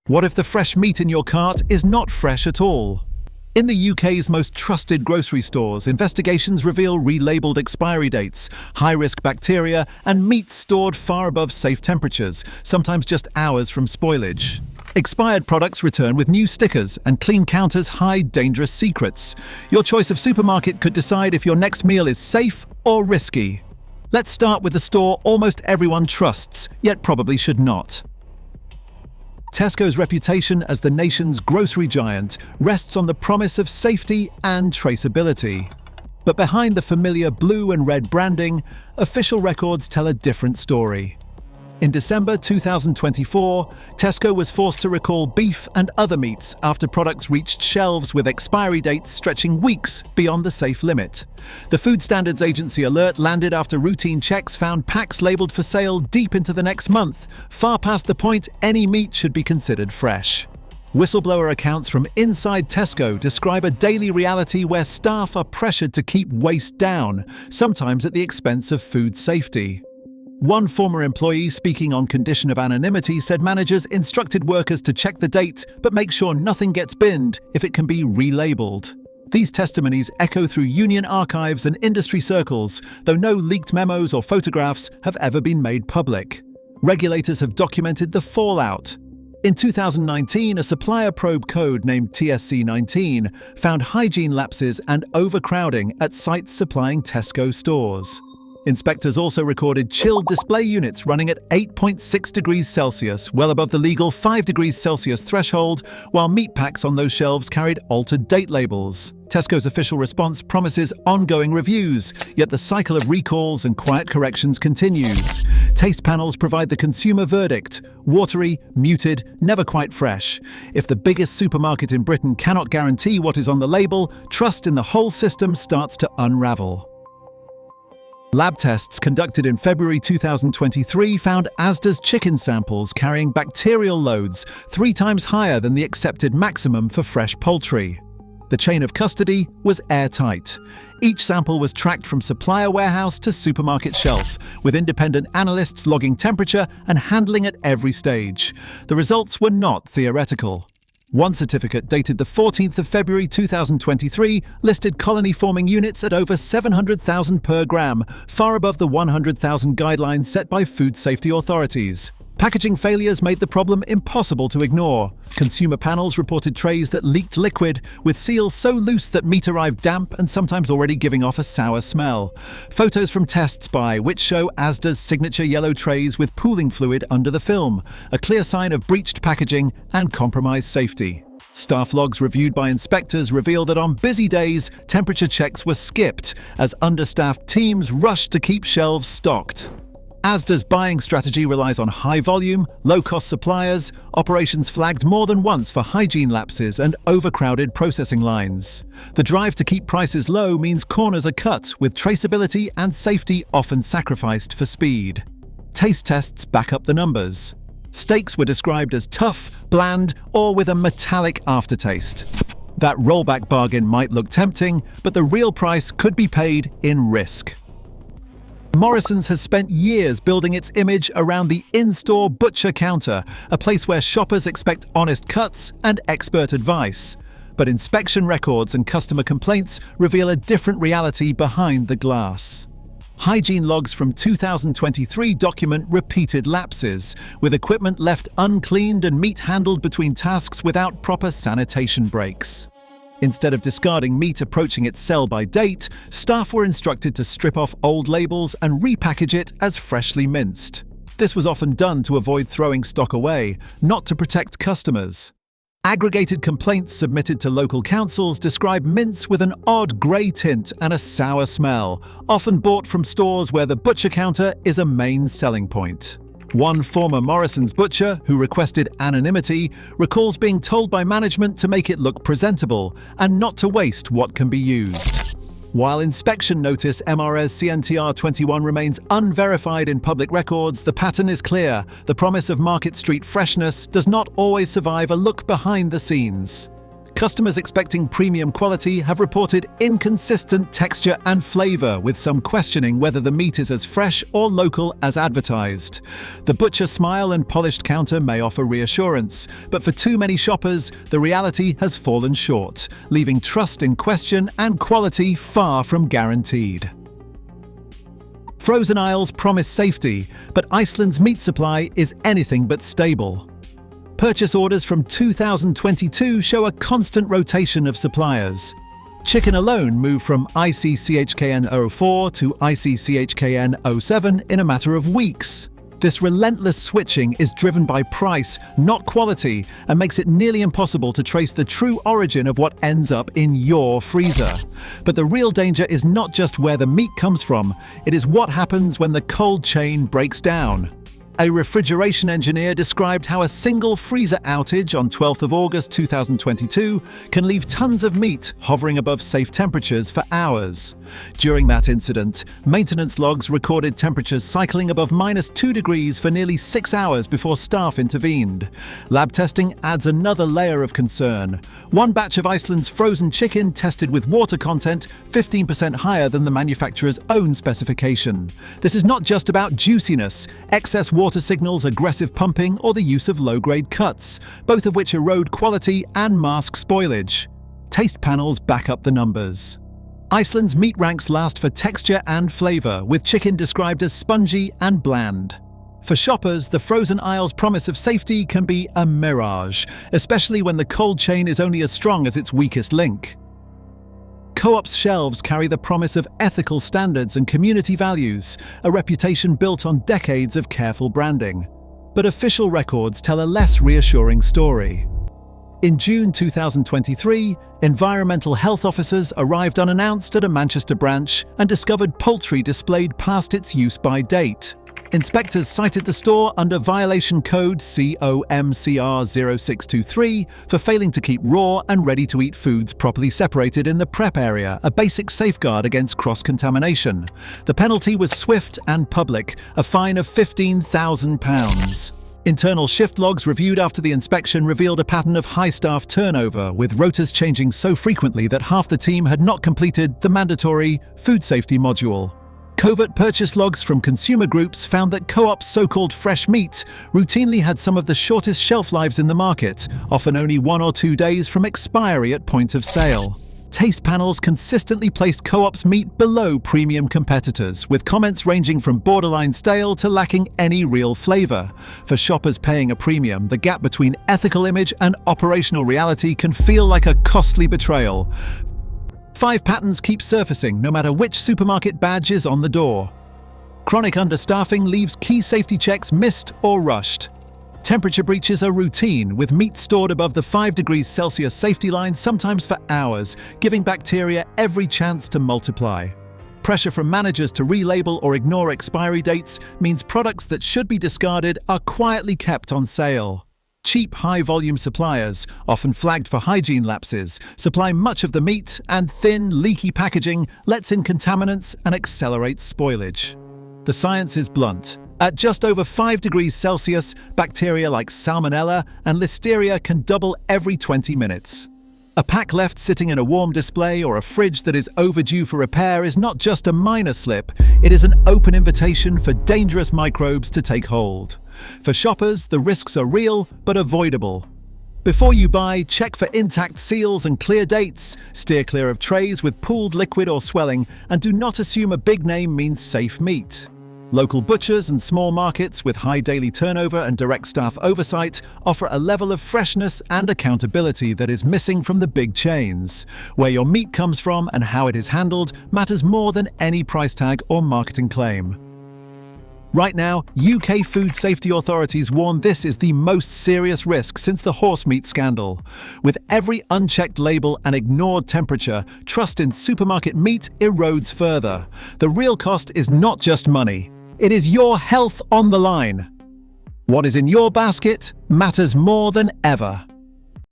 What if the fresh meat in your cart is not fresh at all? In the UK's most trusted grocery stores, investigations reveal relabelled expiry dates, high-risk bacteria, and meat stored far above safe temperatures, sometimes just hours from spoilage. Expired products return with new stickers, and clean counters hide dangerous secrets. Your choice of supermarket could decide if your next meal is safe or risky. Let's start with the store almost everyone trusts, yet probably should not. Tesco's reputation as the nation's grocery giant rests on the promise of safety and traceability. But behind the familiar blue and red branding, official records tell a different story. In December 2024, Tesco was forced to recall beef and other meats after products reached shelves with expiry dates stretching weeks beyond the safe limit. The Food Standards Agency alert landed after routine checks found packs labelled for sale deep into the next month, far past the point any meat should be considered fresh. Whistleblower accounts from inside Tesco describe a daily reality where staff are pressured to keep waste down, sometimes at the expense of food safety. One former employee speaking on condition of anonymity said managers instructed workers to check the date but make sure nothing gets binned if it can be relabelled. These testimonies echo through union archives and industry circles, though no leaked memos or photographs have ever been made public. Regulators have documented the fallout. In 2019, a supplier probe code named TSC19 found hygiene lapses and overcrowding at sites supplying Tesco stores. Inspectors also recorded chilled display units running at 8.6 degrees Celsius, well above the legal 5 degrees Celsius threshold, while meat packs on those shelves carried altered date labels. Tesco's official response promises ongoing reviews, yet the cycle of recalls and quiet corrections continues. Taste panels provide the consumer verdict: watery, muted, never quite fresh. If the biggest supermarket in Britain cannot guarantee what is on the label, trust in the whole system starts to unravel. Lab tests conducted in February 2023 found Asda's chicken samples carrying bacterial loads 3 times higher than the accepted maximum for fresh poultry. The chain of custody was airtight. Each sample was tracked from supplier warehouse to supermarket shelf, with independent analysts logging temperature and handling at every stage. The results were not theoretical. One certificate dated the 14th of February 2023 listed colony-forming units at over 700,000 per gram, far above the 100,000 guidelines set by food safety authorities. Packaging failures made the problem impossible to ignore. Consumer panels reported trays that leaked liquid, with seals so loose that meat arrived damp and sometimes already giving off a sour smell. Photos from tests by which show Asda's signature yellow trays with pooling fluid under the film, a clear sign of breached packaging and compromised safety. Staff logs reviewed by inspectors reveal that on busy days, temperature checks were skipped as understaffed teams rushed to keep shelves stocked. Asda's buying strategy relies on high volume, low-cost suppliers, operations flagged more than once for hygiene lapses and overcrowded processing lines. The drive to keep prices low means corners are cut, with traceability and safety often sacrificed for speed. Taste tests back up the numbers. Steaks were described as tough, bland, or with a metallic aftertaste. That rollback bargain might look tempting, but the real price could be paid in risk. Morrisons has spent years building its image around the in-store butcher counter, a place where shoppers expect honest cuts and expert advice. But inspection records and customer complaints reveal a different reality behind the glass. Hygiene logs from 2023 document repeated lapses, with equipment left uncleaned and meat handled between tasks without proper sanitation breaks. Instead of discarding meat approaching its sell-by date, staff were instructed to strip off old labels and repackage it as freshly minced. This was often done to avoid throwing stock away, not to protect customers. Aggregated complaints submitted to local councils describe mince with an odd grey tint and a sour smell, often bought from stores where the butcher counter is a main selling point. One former Morrisons butcher, who requested anonymity, recalls being told by management to make it look presentable and not to waste what can be used. While inspection notice MRS CNTR 21 remains unverified in public records, the pattern is clear. The promise of Market Street freshness does not always survive a look behind the scenes. Customers expecting premium quality have reported inconsistent texture and flavor, with some questioning whether the meat is as fresh or local as advertised. The butcher smile and polished counter may offer reassurance, but for too many shoppers, the reality has fallen short, leaving trust in question and quality far from guaranteed. Frozen aisles promise safety, but Iceland's meat supply is anything but stable. Purchase orders from 2022 show a constant rotation of suppliers. Chicken alone moved from ICCHKN 04 to ICCHKN 07 in a matter of weeks. This relentless switching is driven by price, not quality, and makes it nearly impossible to trace the true origin of what ends up in your freezer. But the real danger is not just where the meat comes from, it is what happens when the cold chain breaks down. A refrigeration engineer described how a single freezer outage on 12th of August 2022 can leave tons of meat hovering above safe temperatures for hours. During that incident, maintenance logs recorded temperatures cycling above -2 degrees for nearly 6 hours before staff intervened. Lab testing adds another layer of concern. One batch of Iceland's frozen chicken tested with water content 15% higher than the manufacturer's own specification. This is not just about juiciness. Excess water signals aggressive pumping or the use of low-grade cuts, both of which erode quality and mask spoilage. Taste panels back up the numbers. Iceland's meat ranks last for texture and flavor, with chicken described as spongy and bland. For shoppers, the frozen aisle's promise of safety can be a mirage, especially when the cold chain is only as strong as its weakest link. Co-op's shelves carry the promise of ethical standards and community values, a reputation built on decades of careful branding. But official records tell a less reassuring story. In June 2023, environmental health officers arrived unannounced at a Manchester branch and discovered poultry displayed past its use-by date. Inspectors cited the store under violation code COMCR0623 for failing to keep raw and ready-to-eat foods properly separated in the prep area, a basic safeguard against cross-contamination. The penalty was swift and public, a fine of £15,000. Internal shift logs reviewed after the inspection revealed a pattern of high staff turnover, with rotas changing so frequently that half the team had not completed the mandatory food safety module. Covert purchase logs from consumer groups found that Co-op's so-called fresh meat routinely had some of the shortest shelf lives in the market, often only 1 or 2 days from expiry at point of sale. Taste panels consistently placed Co-op's meat below premium competitors, with comments ranging from borderline stale to lacking any real flavor. For shoppers paying a premium, the gap between ethical image and operational reality can feel like a costly betrayal. 5 patterns keep surfacing no matter which supermarket badge is on the door. Chronic understaffing leaves key safety checks missed or rushed. Temperature breaches are routine, with meat stored above the 5 degrees Celsius safety line sometimes for hours, giving bacteria every chance to multiply. Pressure from managers to relabel or ignore expiry dates means products that should be discarded are quietly kept on sale. Cheap, high-volume suppliers, often flagged for hygiene lapses, supply much of the meat, and thin, leaky packaging lets in contaminants and accelerates spoilage. The science is blunt. At just over 5 degrees Celsius, bacteria like Salmonella and Listeria can double every 20 minutes. A pack left sitting in a warm display or a fridge that is overdue for repair is not just a minor slip, it is an open invitation for dangerous microbes to take hold. For shoppers, the risks are real but avoidable. Before you buy, check for intact seals and clear dates, steer clear of trays with pooled liquid or swelling, and do not assume a big name means safe meat. Local butchers and small markets with high daily turnover and direct staff oversight offer a level of freshness and accountability that is missing from the big chains. Where your meat comes from and how it is handled matters more than any price tag or marketing claim. Right now, UK food safety authorities warn this is the most serious risk since the horse meat scandal. With every unchecked label and ignored temperature, trust in supermarket meat erodes further. The real cost is not just money. It is your health on the line. What is in your basket matters more than ever.